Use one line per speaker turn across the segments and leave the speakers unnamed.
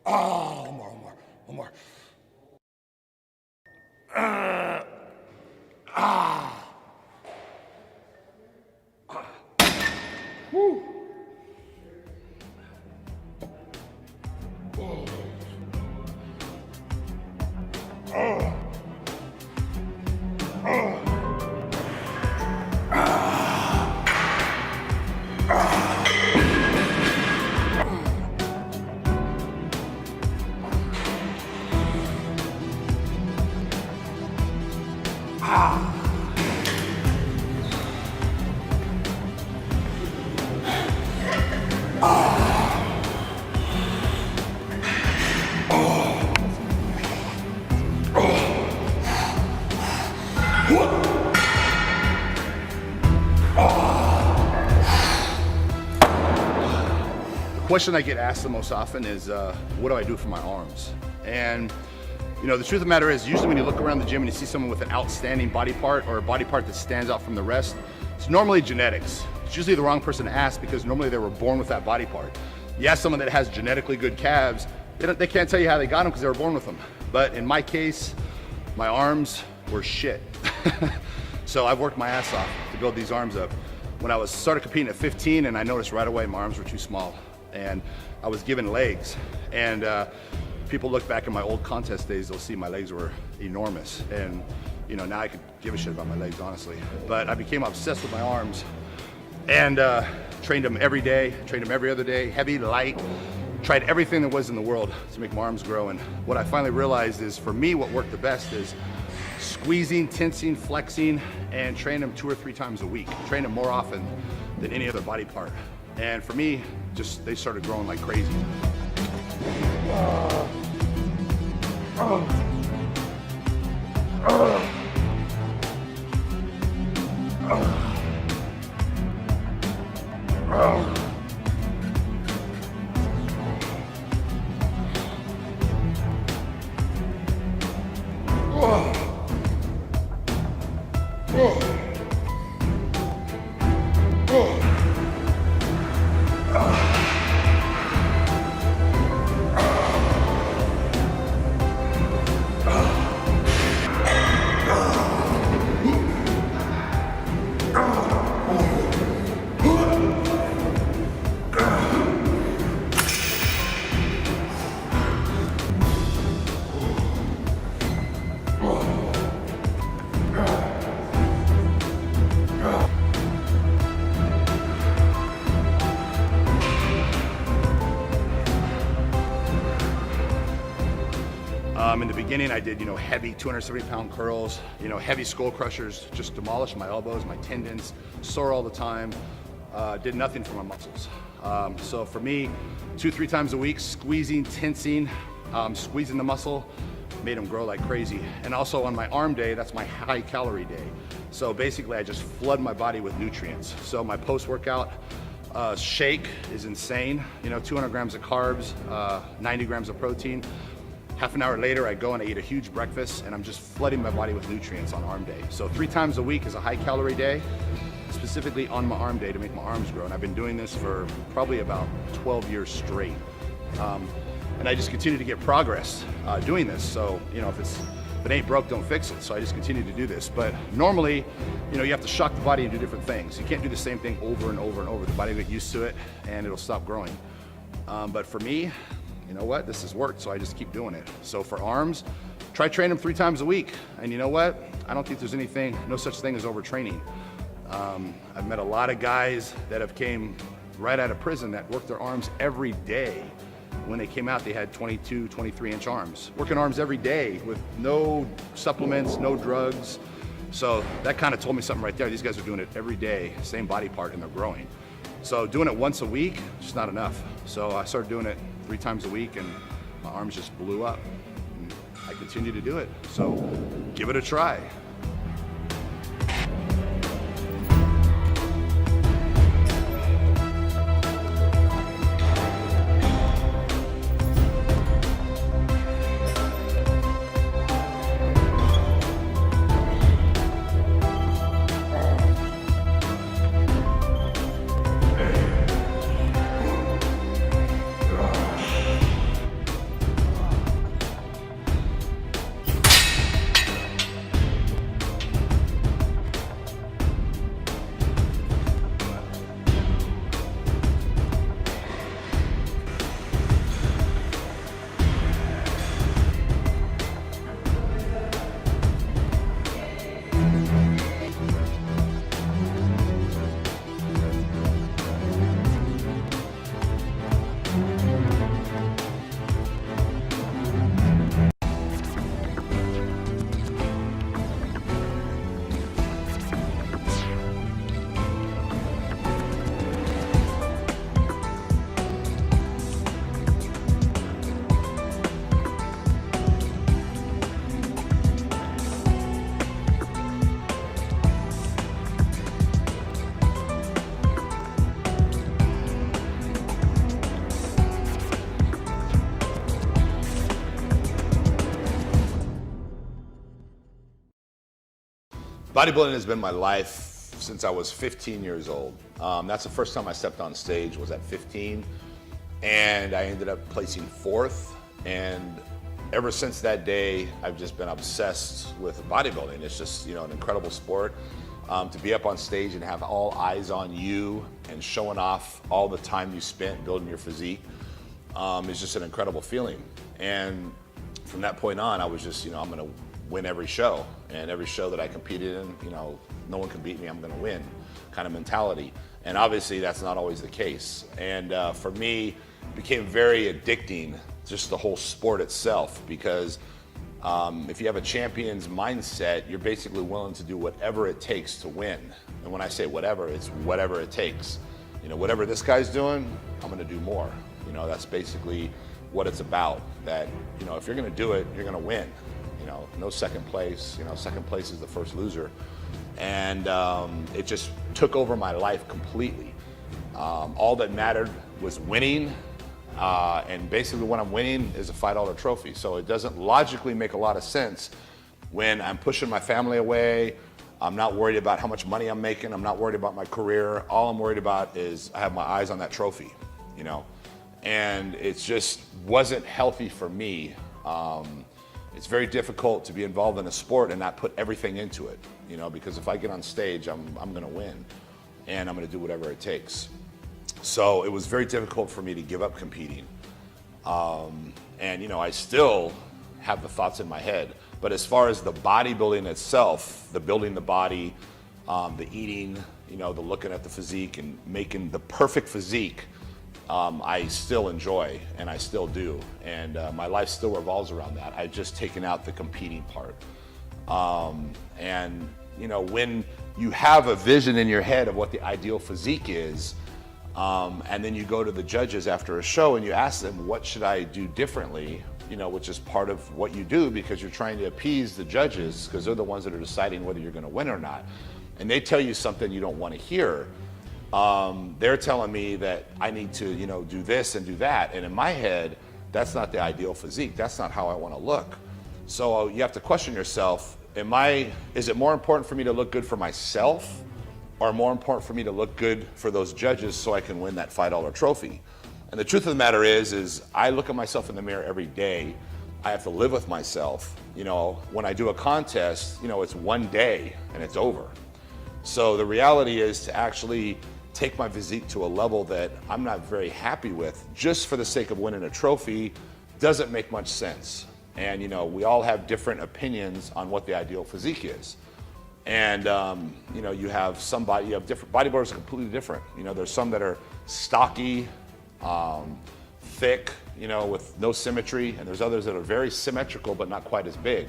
Oh, one more. Woo. The question I get asked the most often is, what do I do for my arms? And you know, the truth of the matter is, usually when you look around the gym and you see someone with an outstanding body part or a body part that stands out from the rest, it's normally genetics. It's usually the wrong person to ask because normally they were born with that body part. You ask someone that has genetically good calves, they can't tell you how they got them because they were born with them. But in my case, my arms were shit. So I've worked my ass off to build these arms up. When I started competing at 15, and I noticed right away my arms were too small, and I was given legs. And people look back at my old contest days, they'll see my legs were enormous. And you know, now I could give a shit about my legs, honestly. But I became obsessed with my arms and trained them every day, trained them every other day, heavy, light, tried everything that was in the world to make my arms grow. And what I finally realized is, for me, what worked the best is squeezing, tensing, flexing, and train them 2 or 3 times a week. Train them more often than any other body part. And for me, just they started growing like crazy. In the beginning, I did, heavy 270-pound curls, heavy skull crushers, just demolished my elbows, my tendons, sore all the time, did nothing for my muscles. So for me, 2-3 times a week, squeezing, tensing, squeezing the muscle, made them grow like crazy. And also on my arm day, that's my high calorie day. So basically I just flood my body with nutrients. So my post-workout shake is insane, 200 grams of carbs, 90 grams of protein. Half an hour later, I go and I eat a huge breakfast, and I'm just flooding my body with nutrients on arm day. So 3 times a week is a high calorie day, specifically on my arm day to make my arms grow. And I've been doing this for probably about 12 years straight. And I just continue to get progress doing this. So, if it ain't broke, don't fix it. So I just continue to do this. But normally, you have to shock the body and do different things. You can't do the same thing over and over and over. The body will get used to it and it'll stop growing. But for me, you know what? This has worked, so I just keep doing it. So for arms, try training them 3 times a week. And you know what? I don't think there's no such thing as overtraining. I've met a lot of guys that have came right out of prison that worked their arms every day. When they came out, they had 22, 23-inch arms. Working arms every day with no supplements, no drugs. So that kind of told me something right there. These guys are doing it every day, same body part, and they're growing. So doing it once a week, just not enough. So I started doing it 3 times a week, and my arms just blew up. And I continue to do it. So give it a try.
Bodybuilding has been my life since I was 15 years old. That's the first time I stepped on stage, was at 15, and I ended up placing 4th. And ever since that day, I've just been obsessed with bodybuilding. It's just, an incredible sport. To be up on stage and have all eyes on you and showing off all the time you spent building your physique is just an incredible feeling. And from that point on, I was just, I'm gonna win every show. And every show that I competed in, no one can beat me, I'm gonna win kind of mentality. And obviously that's not always the case. And for me, it became very addicting, just the whole sport itself, because if you have a champion's mindset, you're basically willing to do whatever it takes to win. And when I say whatever, it's whatever it takes. Whatever this guy's doing, I'm gonna do more. That's basically what it's about. That, if you're gonna do it, you're gonna win. No second place. Second place is the first loser. And it just took over my life completely. All that mattered was winning. And basically when I'm winning is a $5 trophy. So it doesn't logically make a lot of sense when I'm pushing my family away. I'm not worried about how much money I'm making. I'm not worried about my career. All I'm worried about is I have my eyes on that trophy, And it just wasn't healthy for me. It's very difficult to be involved in a sport and not put everything into it, because if I get on stage, I'm gonna win and I'm gonna do whatever it takes. So it was very difficult for me to give up competing. And I still have the thoughts in my head, but as far as the bodybuilding itself, the building the body, the eating, the looking at the physique and making the perfect physique, I still enjoy and I still do. And my life still revolves around that. I've just taken out the competing part. And when you have a vision in your head of what the ideal physique is, and then you go to the judges after a show and you ask them, what should I do differently? Which is part of what you do, because you're trying to appease the judges, because they're the ones that are deciding whether you're gonna win or not. And they tell you something you don't wanna hear. They're telling me that I need to, do this and do that. And in my head, that's not the ideal physique. That's not how I wanna look. So you have to question yourself, is it more important for me to look good for myself, or more important for me to look good for those judges so I can win that $5 trophy? And the truth of the matter is I look at myself in the mirror every day. I have to live with myself. When I do a contest, it's one day and it's over. So the reality is to actually take my physique to a level that I'm not very happy with, just for the sake of winning a trophy, doesn't make much sense. And we all have different opinions on what the ideal physique is. And you have different bodybuilders are completely different. There's some that are stocky, thick, with no symmetry, and there's others that are very symmetrical but not quite as big.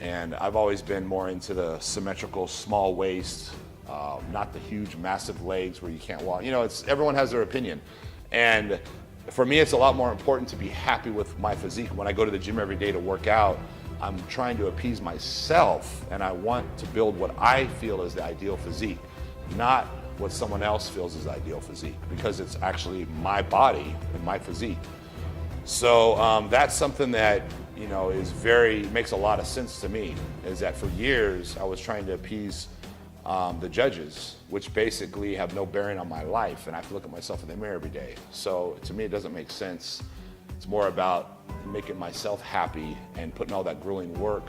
And I've always been more into the symmetrical, small waist, not the huge, massive legs where you can't walk. Everyone has their opinion. And for me, it's a lot more important to be happy with my physique. When I go to the gym every day to work out, I'm trying to appease myself, and I want to build what I feel is the ideal physique, not what someone else feels is the ideal physique, because it's actually my body and my physique. So that's something that makes a lot of sense to me, is that for years I was trying to appease the judges, which basically have no bearing on my life, and I have to look at myself in the mirror every day. So to me, it doesn't make sense. It's more about making myself happy and putting all that grueling work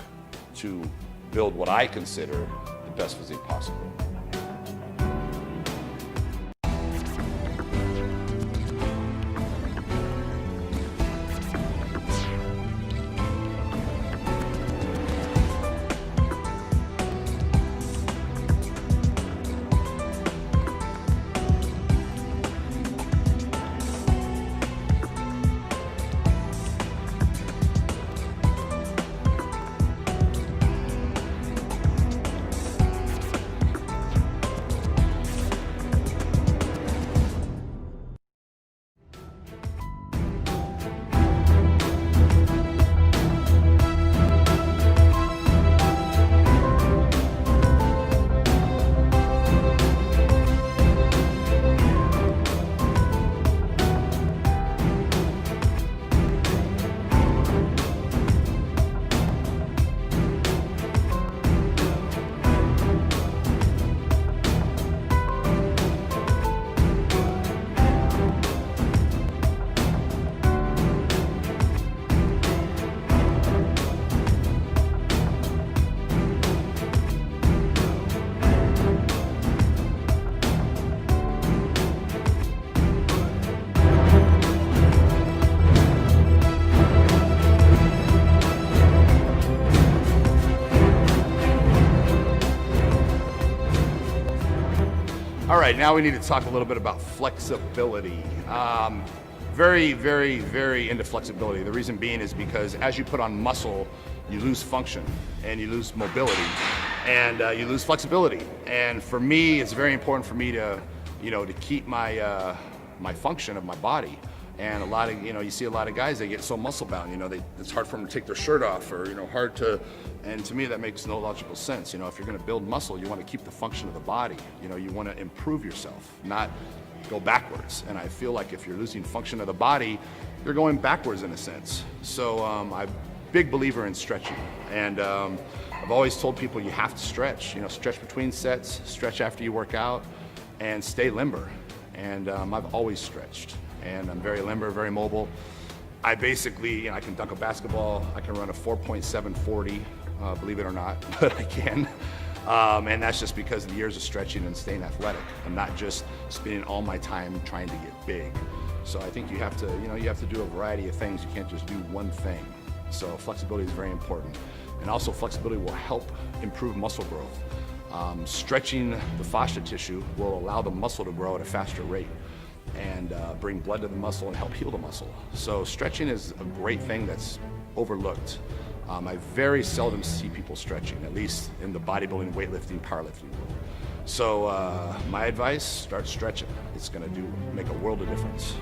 to build what I consider the best physique possible.
right, now we need to talk a little bit about flexibility. Very, very, very into flexibility. The reason being is because as you put on muscle, you lose function and you lose mobility and you lose flexibility. And for me, it's very important for me to, to keep my my function of my body. And a lot of, you see a lot of guys, they get so muscle bound, it's hard for them to take their shirt off or, hard to, and to me that makes no logical sense. If you're gonna build muscle, you wanna keep the function of the body. You wanna improve yourself, not go backwards. And I feel like if you're losing function of the body, you're going backwards in a sense. So I'm a big believer in stretching. And I've always told people you have to stretch, stretch between sets, stretch after you work out, and stay limber. And I've always stretched. And I'm very limber, very mobile. I basically, I can dunk a basketball, I can run a 4.740, believe it or not, but I can. And that's just because of the years of stretching and staying athletic. I'm not just spending all my time trying to get big. So I think you have to, you have to do a variety of things. You can't just do one thing. So flexibility is very important. And also flexibility will help improve muscle growth. Stretching the fascia tissue will allow the muscle to grow at a faster rate and bring blood to the muscle and help heal the muscle. So stretching is a great thing that's overlooked. I very seldom see people stretching, at least in the bodybuilding, weightlifting, powerlifting world. So my advice, start stretching. It's gonna make a world of difference.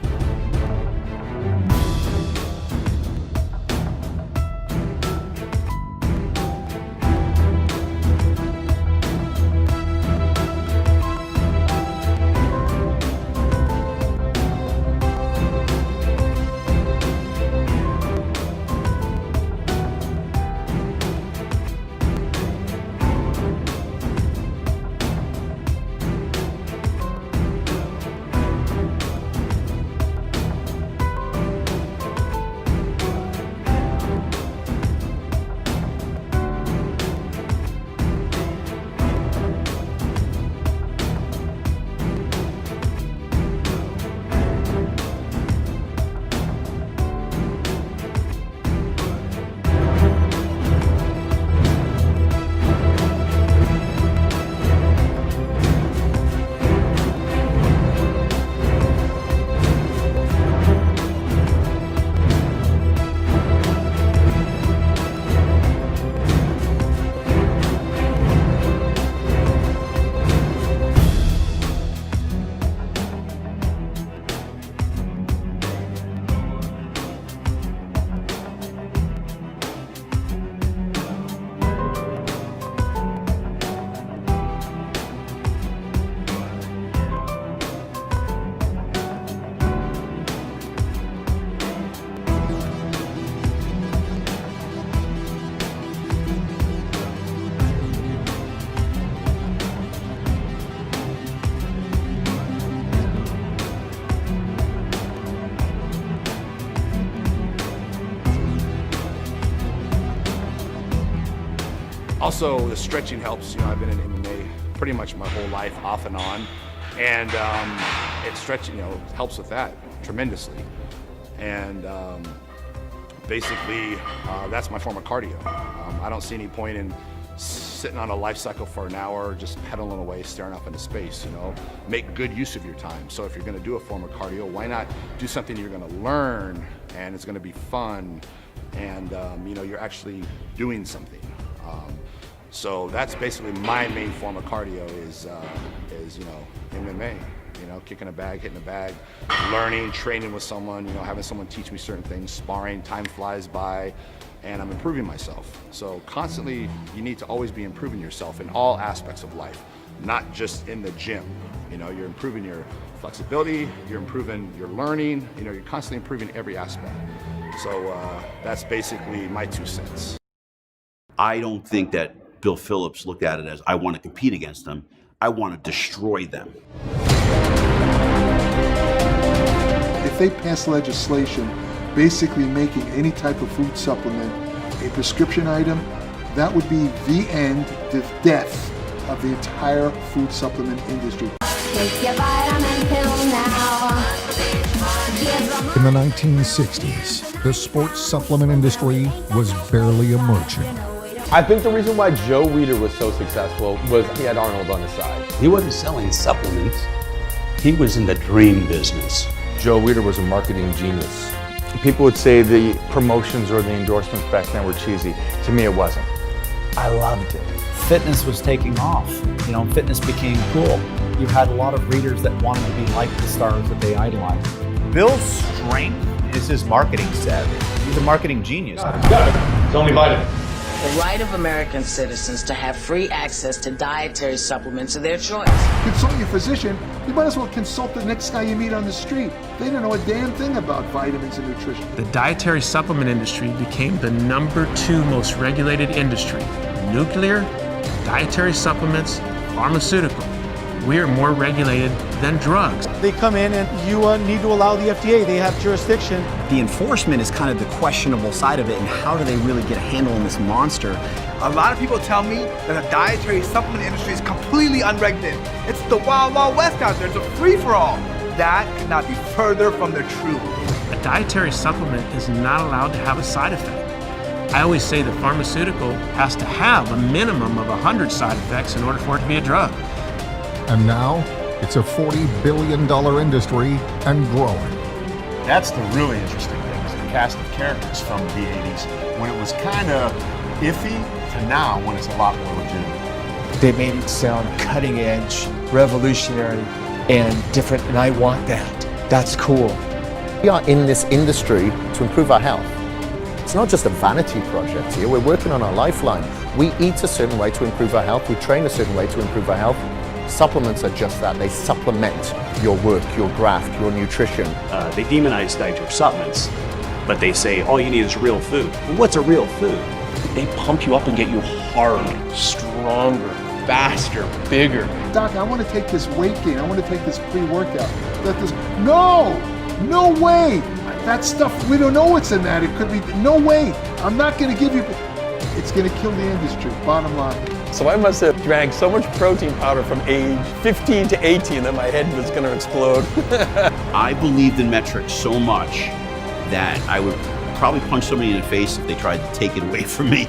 Also, the stretching helps. I've been in MMA pretty much my whole life, off and on, and stretching, helps with that tremendously. And basically, that's my form of cardio. I don't see any point in sitting on a life cycle for an hour, just pedaling away, staring up into space. Make good use of your time. So if you're going to do a form of cardio, why not do something you're going to learn and it's going to be fun, and you're actually doing something. So that's basically my main form of cardio is MMA. Kicking a bag, hitting a bag, learning, training with someone, having someone teach me certain things, sparring, time flies by, and I'm improving myself. So constantly, you need to always be improving yourself in all aspects of life, not just in the gym. You're improving your flexibility, you're improving your learning, you're constantly improving every aspect. So that's basically my 2 cents.
I don't think that Bill Phillips looked at it as, I want to compete against them, I want to destroy them.
If they pass legislation basically making any type of food supplement a prescription item, that would be the end, the death of the entire food supplement industry.
Take your vitamin pill now.
In the 1960s, the sports supplement industry was barely emerging.
I think the reason why Joe Weider was so successful was he had Arnold on his side.
He wasn't selling supplements.
He was in the dream business.
Joe Weider was a marketing genius.
People would say the promotions or the endorsements back then were cheesy. To me, it wasn't. I loved it.
Fitness was taking off. You know, fitness became cool. You had a lot of readers that wanted to be like the stars that they idolized.
Bill's strength is his marketing savvy. He's a marketing genius. It's only vitamin.
The right of American citizens to have free access to dietary supplements of their choice.
Consult your physician. You might as well consult the next guy you meet on the street. They don't know a damn thing about vitamins and nutrition.
The dietary supplement industry became the #2 most regulated industry. Nuclear, dietary supplements, pharmaceutical. We are more regulated than drugs.
They come in and you need to allow the FDA. They have jurisdiction.
The enforcement is kind of the questionable side of it, and how do they really get a handle on this monster?
A lot of people tell me that the dietary supplement industry is completely unregulated. It's the wild, wild west out there. It's a free-for-all. That could not be further from the truth.
A dietary supplement is not allowed to have a side effect. I always say the pharmaceutical has to have a minimum of 100 side effects in order for it to be a drug.
And now, it's a $40 billion industry and growing.
That's the really interesting thing, is the cast of characters from the 80s, when it was kind of iffy, to now, when it's a lot more legitimate.
They made it sound cutting edge, revolutionary, and different, and I want that. That's cool.
We are in this industry to improve our health. It's not just a vanity project here, we're working on our lifeline. We eat a certain way to improve our health, we train a certain way to improve our health. Supplements are just that. They supplement your work, your graft, your nutrition.
They demonize dietary supplements, but they say all you need is real food. Well, what's a real food? They pump you up and get you harder, stronger, faster, bigger.
Doc, I want to take this weight gain. I want to take this pre-workout. No way. That stuff, we don't know what's in that. It could be, no way. I'm not going to give you, it's going to kill the industry, bottom line.
So I must have drank so much protein powder from age 15 to 18 that my head was going to explode.
I believed in metrics so much that I would probably punch somebody in the face if they tried to take it away from me.